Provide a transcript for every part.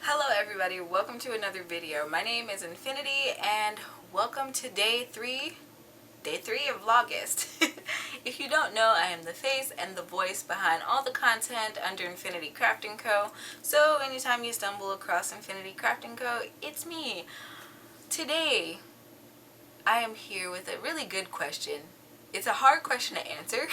Hello everybody, welcome to another video. My name is Infinity and welcome to day three of Vlogust. If you don't know, I am the face and the voice behind all the content under Infiniti Crafting Co. So anytime you stumble across Infiniti Crafting Co, it's me. Today, I am here with a really good question. It's a hard question to answer,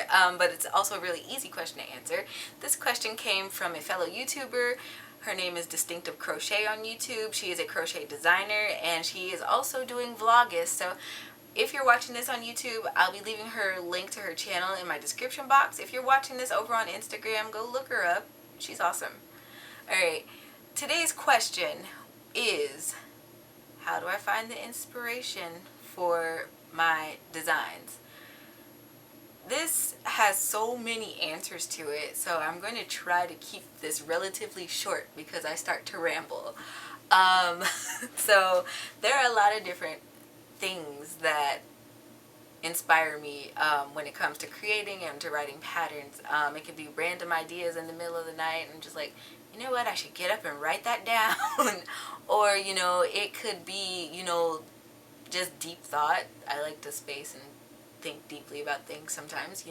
but it's also a really easy question to answer. This question came from a fellow YouTuber. Her name is Distinctive Crochet on YouTube. She is a crochet designer and she is also doing Vlogust. So if you're watching this on YouTube, I'll be leaving her link to her channel in my description box. If you're watching this over on Instagram, go look her up. She's awesome. Alright, today's question is, how do I find the inspiration for my designs? This has so many answers to it, so I'm going to try to keep this relatively short because I start to ramble. So there are a lot of different things that inspire me when it comes to creating and to writing patterns. It could be random ideas in the middle of the night and I'm just like, you know what, I should get up and write that down. Or, it could be, just deep thought. I like to space and think deeply about things sometimes,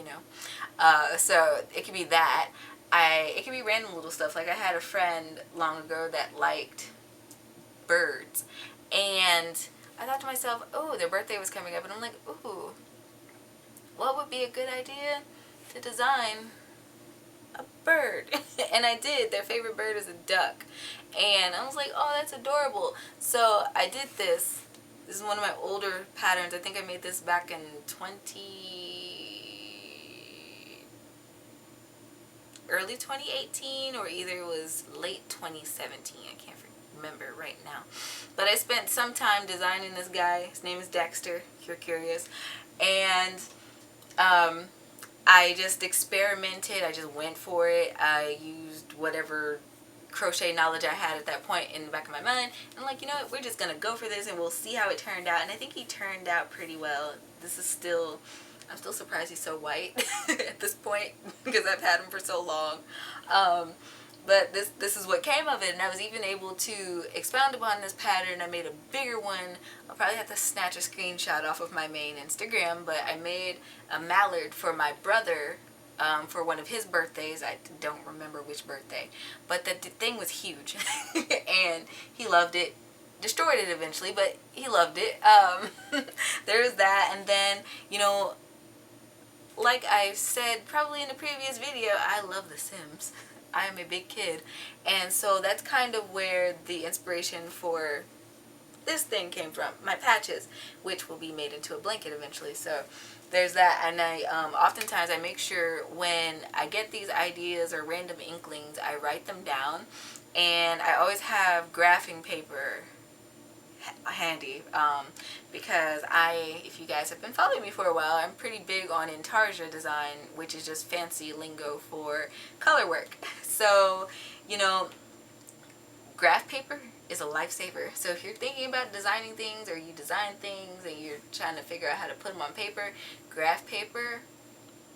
so it could be that. It could be random little stuff. Like I had a friend long ago that liked birds, and I thought to myself, oh, their birthday was coming up, and I'm like, ooh, what would be a good idea to design a bird? And I did. Their favorite bird is a duck, and I was like, oh, that's adorable. So I did this. This is one of my older patterns. I think I made this back in early 2018, or either it was late 2017. I can't remember right now. But I spent some time designing this guy. His name is Dexter, if you're curious. And I just experimented. I just went for it. I used whatever crochet knowledge I had at that point in the back of my mind. And I'm like, you know what, we're just gonna go for this and we'll see how it turned out. And I think he turned out pretty well. I'm still surprised he's so white at this point because I've had him for so long. But this is what came of it, and I was even able to expound upon this pattern. I made a bigger one. I'll probably have to snatch a screenshot off of my main Instagram, but I made a mallard for my brother for one of his birthdays. I don't remember which birthday, but the thing was huge and he loved it. Destroyed it eventually, but he loved it. There's that. And then, like I said probably in the previous video, I love The Sims. I am a big kid, and so that's kind of where the inspiration for this thing came from, my patches, which will be made into a blanket eventually. So there's that. And I oftentimes I make sure when I get these ideas or random inklings, I write them down, and I always have graphing paper handy because if you guys have been following me for a while, I'm pretty big on intarsia design, which is just fancy lingo for color work. So, graph paper is a lifesaver. So if you're thinking about designing things, or you design things and you're trying to figure out how to put them on paper, graph paper,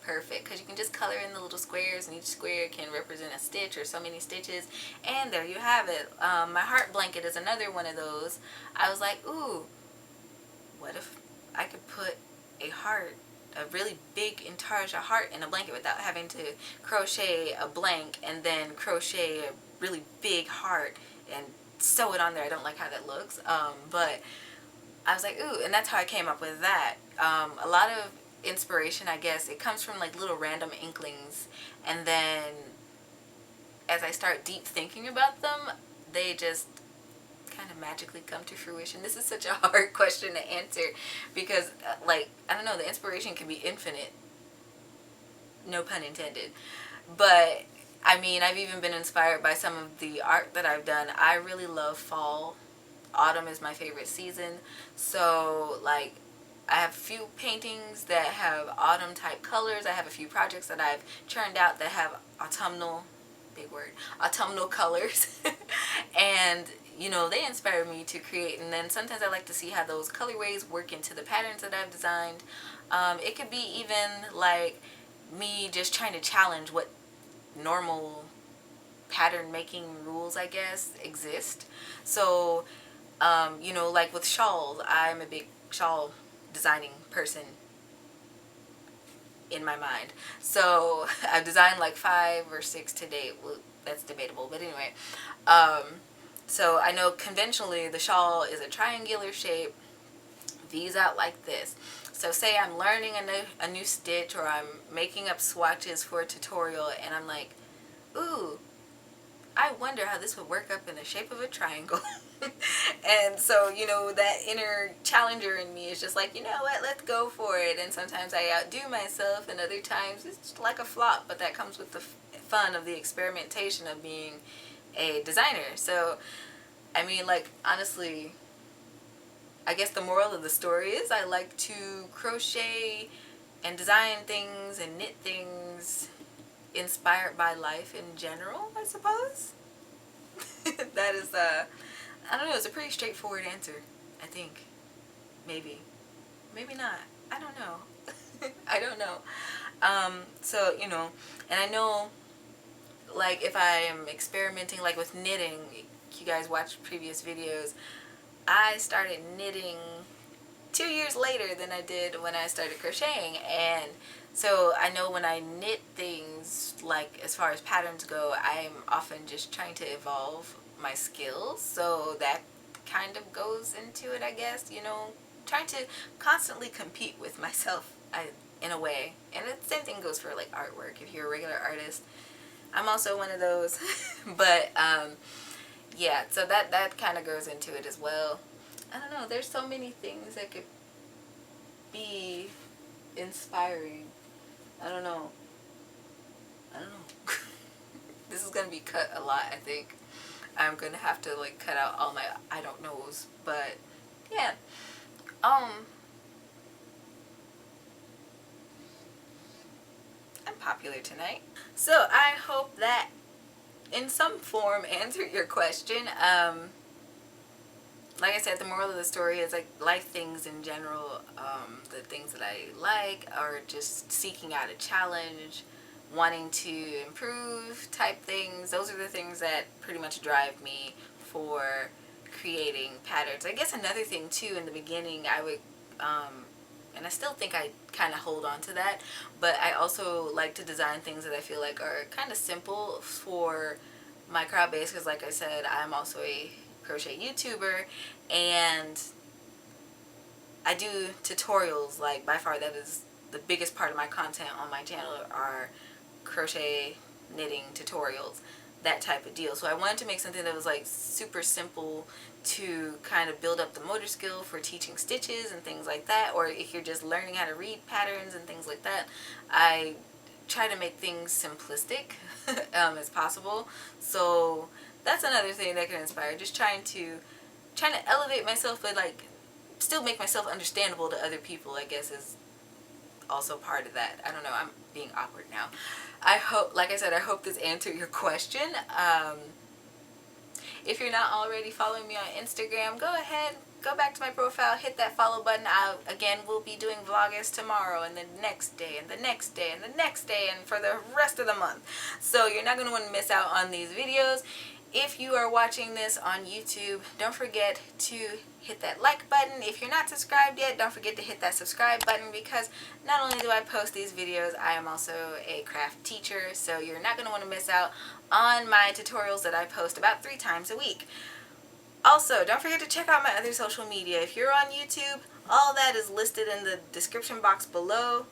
perfect, because you can just color in the little squares, and each square can represent a stitch or so many stitches, and there you have it. My heart blanket is another one of those. I was like, ooh, what if I could put a heart, a really big intarsia heart, in a blanket without having to crochet a blank and then crochet a really big heart and sew it on there. I don't like how that looks, but I was like, ooh, and that's how I came up with that. A lot of inspiration, I guess, it comes from like little random inklings, and then as I start deep thinking about them, they just kind of magically come to fruition. This is such a hard question to answer because I don't know, the inspiration can be infinite, no pun intended. But I mean, I've even been inspired by some of the art that I've done. I really love fall. Autumn is my favorite season. So like, I have a few paintings that have autumn type colors. I have a few projects that I've churned out that have autumnal, big word, autumnal colors. And they inspire me to create. And then sometimes I like to see how those colorways work into the patterns that I've designed. It could be even like me just trying to challenge what normal pattern making rules, I guess, exist. So you know, like with shawls, I'm a big shawl designing person in my mind. So I've designed like 5 or 6 to date. Well, that's debatable, but anyway. Um, so I know conventionally the shawl is a triangular shape, V's out like this. So say I'm learning a new stitch, or I'm making up swatches for a tutorial, and I'm like, ooh, I wonder how this would work up in the shape of a triangle. And so, you know, that inner challenger in me is just like, you know what, let's go for it. And sometimes I outdo myself, and other times it's like a flop, but that comes with the fun of the experimentation of being a designer. So, I mean, like, honestly, I guess the moral of the story is I like to crochet and design things and knit things inspired by life in general, I suppose. That is, I don't know, it's a pretty straightforward answer, I think. Maybe. Maybe not. I don't know. I don't know. So, you know, and I know, like, if I am experimenting, like with knitting, you guys watched previous videos, I started knitting 2 years later than I did when I started crocheting. And so I know when I knit things, like as far as patterns go, I'm often just trying to evolve my skills. So that kind of goes into it, I guess, you know, trying to constantly compete with myself, in a way. And the same thing goes for like artwork. If you're a regular artist, I'm also one of those. But yeah, so that kind of goes into it as well. I don't know, there's so many things that could be inspiring. I don't know. I don't know. This is gonna be cut a lot, I think. I'm gonna have to like cut out all my I don't knows. But yeah. I'm popular tonight. So I hope that in some form answered your question. Like I said, the moral of the story is like life things in general, the things that I like are just seeking out a challenge, wanting to improve type things. Those are the things that pretty much drive me for creating patterns. I guess another thing too, in the beginning I would, and I still think I kind of hold on to that, but I also like to design things that I feel like are kind of simple for my crowd base, because like I said, I'm also a crochet YouTuber, and I do tutorials. Like by far that is the biggest part of my content on my channel, are crochet knitting tutorials, that type of deal. So I wanted to make something that was like super simple to kind of build up the motor skill for teaching stitches and things like that, or if you're just learning how to read patterns and things like that. I try to make things simplistic as possible. So that's another thing that can inspire, just trying to elevate myself, but like still make myself understandable to other people, I guess, is also part of that. I don't know, I'm being awkward now. I hope, like I said, I hope this answered your question. If you're not already following me on Instagram, go ahead, go back to my profile, hit that follow button. I, again, will be doing Vlogust tomorrow, and the next day, and the next day, and the next day, and for the rest of the month. So you're not going to want to miss out on these videos. If you are watching this on YouTube, don't forget to hit that like button. If you're not subscribed yet, don't forget to hit that subscribe button, because not only do I post these videos, I am also a craft teacher, so you're not going to want to miss out on my tutorials that I post about 3 times a week. Also, don't forget to check out my other social media. If you're on YouTube, all that is listed in the description box below.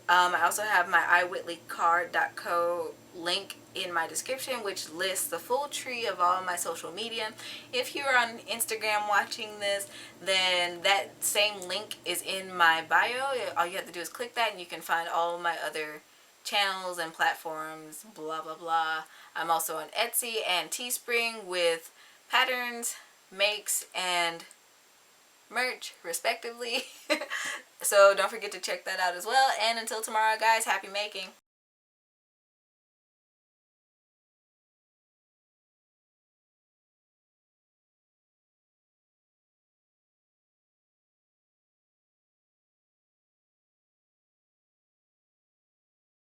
I also have my iWhitleyCard.co link in my description, which lists the full tree of all my social media. If you're on Instagram watching this, then that same link is in my bio. All you have to do is click that and you can find all my other channels and platforms, blah blah blah. I'm also on Etsy and Teespring with patterns, makes, and merch respectively. So don't forget to check that out as well. And until tomorrow, guys, happy making.